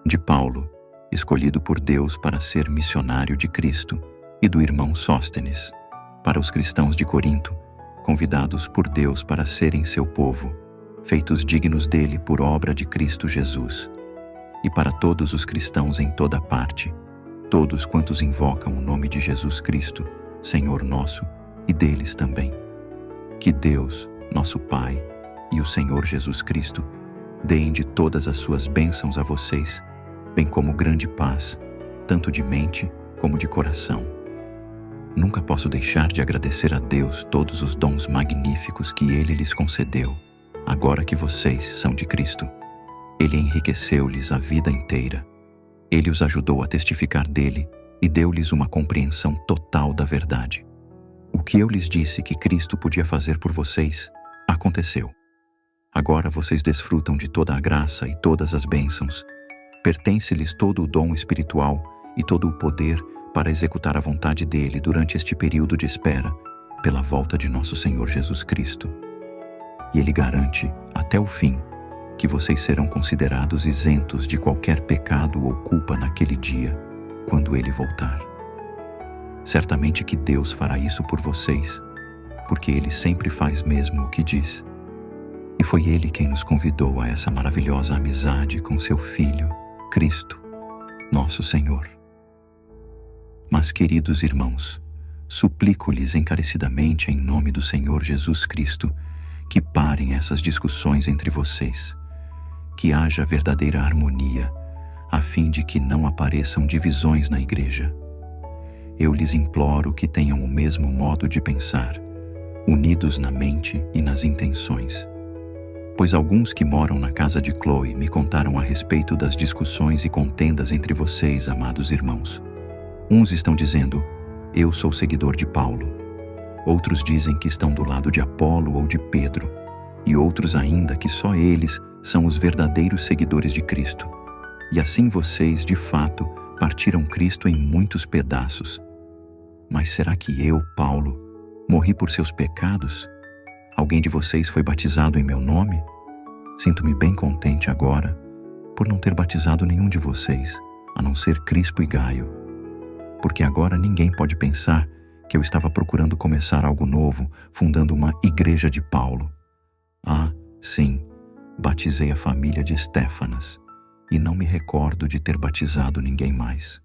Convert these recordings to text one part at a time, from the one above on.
de Paulo, escolhido por Deus para ser missionário de Cristo, e do irmão Sóstenes, para os cristãos de Corinto, convidados por Deus para serem seu povo, feitos dignos dele por obra de Cristo Jesus, e para todos os cristãos em toda parte, todos quantos invocam o nome de Jesus Cristo, Senhor nosso, e deles também. Que Deus, nosso Pai, e o Senhor Jesus Cristo deem de todas as suas bênçãos a vocês, bem como grande paz, tanto de mente como de coração. Nunca posso deixar de agradecer a Deus todos os dons magníficos que Ele lhes concedeu, agora que vocês são de Cristo. Ele enriqueceu-lhes a vida inteira. Ele os ajudou a testificar dele e deu-lhes uma compreensão total da verdade. O que eu lhes disse que Cristo podia fazer por vocês, aconteceu. Agora vocês desfrutam de toda a graça e todas as bênçãos. Pertence-lhes todo o dom espiritual e todo o poder para executar a vontade dele durante este período de espera, pela volta de nosso Senhor Jesus Cristo. E ele garante, até o fim, que vocês serão considerados isentos de qualquer pecado ou culpa naquele dia, quando ele voltar. Certamente que Deus fará isso por vocês, porque ele sempre faz mesmo o que diz. E foi ele quem nos convidou a essa maravilhosa amizade com seu Filho, Cristo, nosso Senhor. Mas, queridos irmãos, suplico-lhes encarecidamente em nome do Senhor Jesus Cristo que parem essas discussões entre vocês, que haja verdadeira harmonia, a fim de que não apareçam divisões na igreja. Eu lhes imploro que tenham o mesmo modo de pensar, unidos na mente e nas intenções. Pois alguns que moram na casa de Chloe me contaram a respeito das discussões e contendas entre vocês, amados irmãos. Uns estão dizendo, eu sou seguidor de Paulo. Outros dizem que estão do lado de Apolo ou de Pedro. E outros ainda que só eles são os verdadeiros seguidores de Cristo. E assim vocês, de fato, partiram Cristo em muitos pedaços. Mas será que eu, Paulo, morri por seus pecados? Alguém de vocês foi batizado em meu nome? Sinto-me bem contente agora por não ter batizado nenhum de vocês, a não ser Crispo e Gaio. Porque agora ninguém pode pensar que eu estava procurando começar algo novo, fundando uma igreja de Paulo. Ah, sim, batizei a família de Estéfanas, e não me recordo de ter batizado ninguém mais.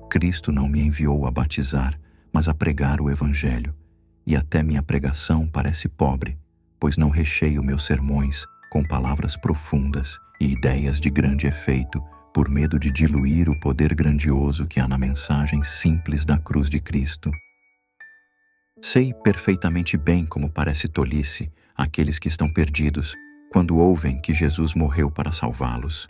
Cristo não me enviou a batizar, mas a pregar o Evangelho, e até minha pregação parece pobre, pois não recheio meus sermões com palavras profundas e ideias de grande efeito, por medo de diluir o poder grandioso que há na mensagem simples da cruz de Cristo. Sei perfeitamente bem como parece tolice àqueles que estão perdidos quando ouvem que Jesus morreu para salvá-los.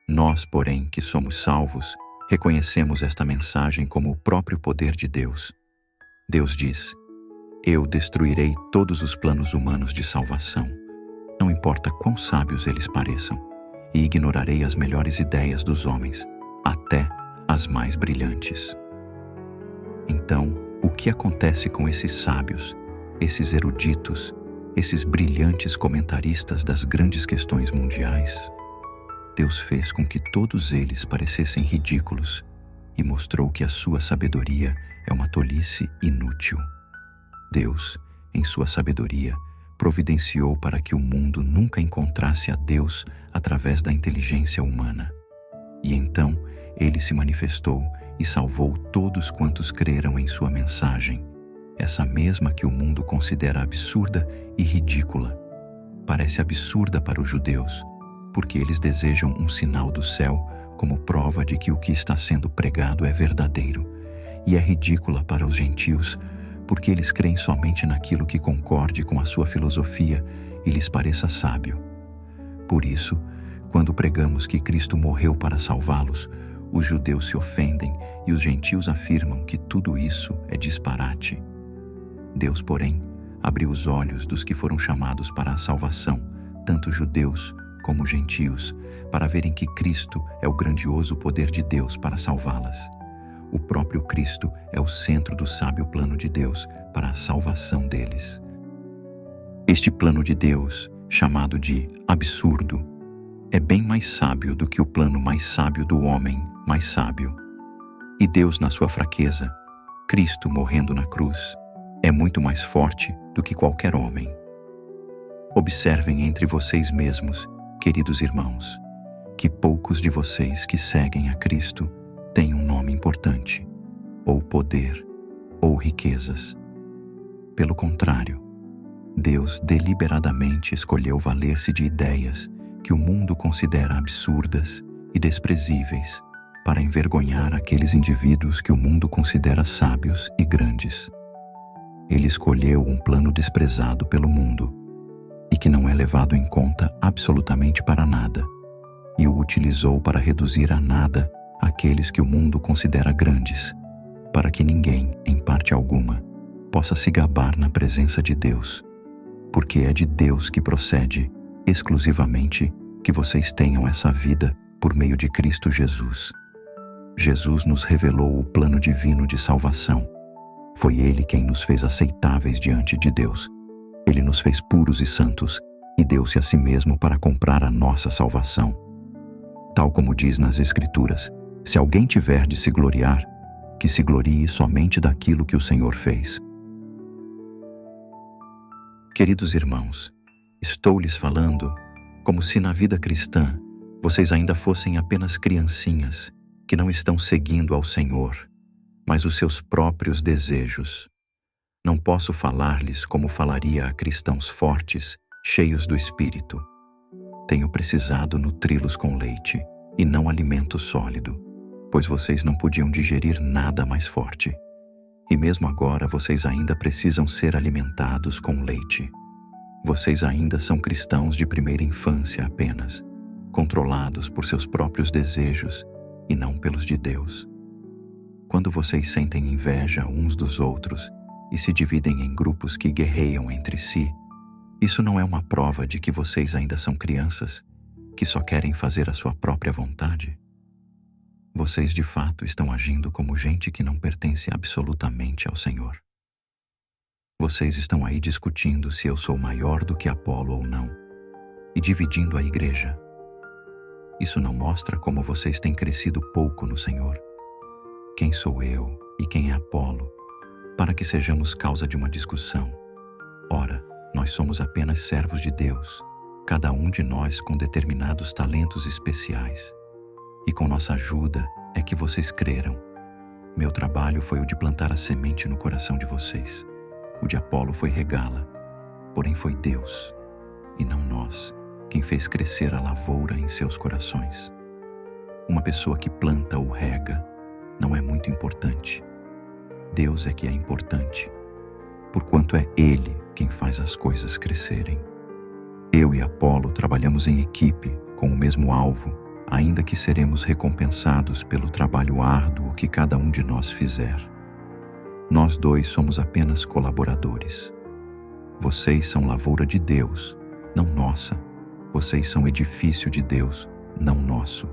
Nós, porém, que somos salvos, reconhecemos esta mensagem como o próprio poder de Deus. Deus diz, eu destruirei todos os planos humanos de salvação, não importa quão sábios eles pareçam, e ignorarei as melhores ideias dos homens, até as mais brilhantes. Então, o que acontece com esses sábios, esses eruditos, esses brilhantes comentaristas das grandes questões mundiais? Deus fez com que todos eles parecessem ridículos e mostrou que a sua sabedoria é uma tolice inútil. Deus, em sua sabedoria, providenciou para que o mundo nunca encontrasse a Deus através da inteligência humana. E então ele se manifestou e salvou todos quantos creram em sua mensagem, essa mesma que o mundo considera absurda e ridícula. Parece absurda para os judeus, porque eles desejam um sinal do céu como prova de que o que está sendo pregado é verdadeiro, e é ridícula para os gentios, porque eles creem somente naquilo que concorde com a sua filosofia e lhes pareça sábio. Por isso, quando pregamos que Cristo morreu para salvá-los, os judeus se ofendem e os gentios afirmam que tudo isso é disparate. Deus, porém, abriu os olhos dos que foram chamados para a salvação, tanto judeus como gentios, para verem que Cristo é o grandioso poder de Deus para salvá-las. O próprio Cristo é o centro do sábio plano de Deus para a salvação deles. Este plano de Deus, chamado de absurdo, é bem mais sábio do que o plano mais sábio do homem mais sábio. E Deus, na sua fraqueza, Cristo morrendo na cruz, é muito mais forte do que qualquer homem. Observem entre vocês mesmos, queridos irmãos, que poucos de vocês que seguem a Cristo têm um nome importante, ou poder, ou riquezas. Pelo contrário, Deus deliberadamente escolheu valer-se de ideias que o mundo considera absurdas e desprezíveis para envergonhar aqueles indivíduos que o mundo considera sábios e grandes. Ele escolheu um plano desprezado pelo mundo e que não é levado em conta absolutamente para nada, e o utilizou para reduzir a nada aqueles que o mundo considera grandes, para que ninguém, em parte alguma, possa se gabar na presença de Deus, porque é de Deus que procede, exclusivamente, que vocês tenham essa vida por meio de Cristo Jesus. Jesus nos revelou o plano divino de salvação. Foi Ele quem nos fez aceitáveis diante de Deus. Ele nos fez puros e santos e deu-se a si mesmo para comprar a nossa salvação. Tal como diz nas Escrituras, se alguém tiver de se gloriar, que se glorie somente daquilo que o Senhor fez. Queridos irmãos, estou lhes falando como se na vida cristã vocês ainda fossem apenas criancinhas que não estão seguindo ao Senhor, mas os seus próprios desejos. Não posso falar-lhes como falaria a cristãos fortes, cheios do Espírito. Tenho precisado nutri-los com leite e não alimento sólido, pois vocês não podiam digerir nada mais forte. E mesmo agora vocês ainda precisam ser alimentados com leite. Vocês ainda são cristãos de primeira infância apenas, controlados por seus próprios desejos e não pelos de Deus. Quando vocês sentem inveja uns dos outros e se dividem em grupos que guerreiam entre si, isso não é uma prova de que vocês ainda são crianças, que só querem fazer a sua própria vontade? Vocês de fato estão agindo como gente que não pertence absolutamente ao Senhor. Vocês estão aí discutindo se eu sou maior do que Apolo ou não, e dividindo a igreja. Isso não mostra como vocês têm crescido pouco no Senhor. Quem sou eu e quem é Apolo, para que sejamos causa de uma discussão? Ora, nós somos apenas servos de Deus, cada um de nós com determinados talentos especiais. E com nossa ajuda é que vocês creram. Meu trabalho foi o de plantar a semente no coração de vocês. O de Apolo foi regá-la, porém foi Deus, e não nós, quem fez crescer a lavoura em seus corações. Uma pessoa que planta ou rega não é muito importante. Deus é que é importante, porquanto é Ele quem faz as coisas crescerem. Eu e Apolo trabalhamos em equipe com o mesmo alvo, ainda que seremos recompensados pelo trabalho árduo que cada um de nós fizer. Nós dois somos apenas colaboradores. Vocês são lavoura de Deus, não nossa. Vocês são edifício de Deus, não nosso.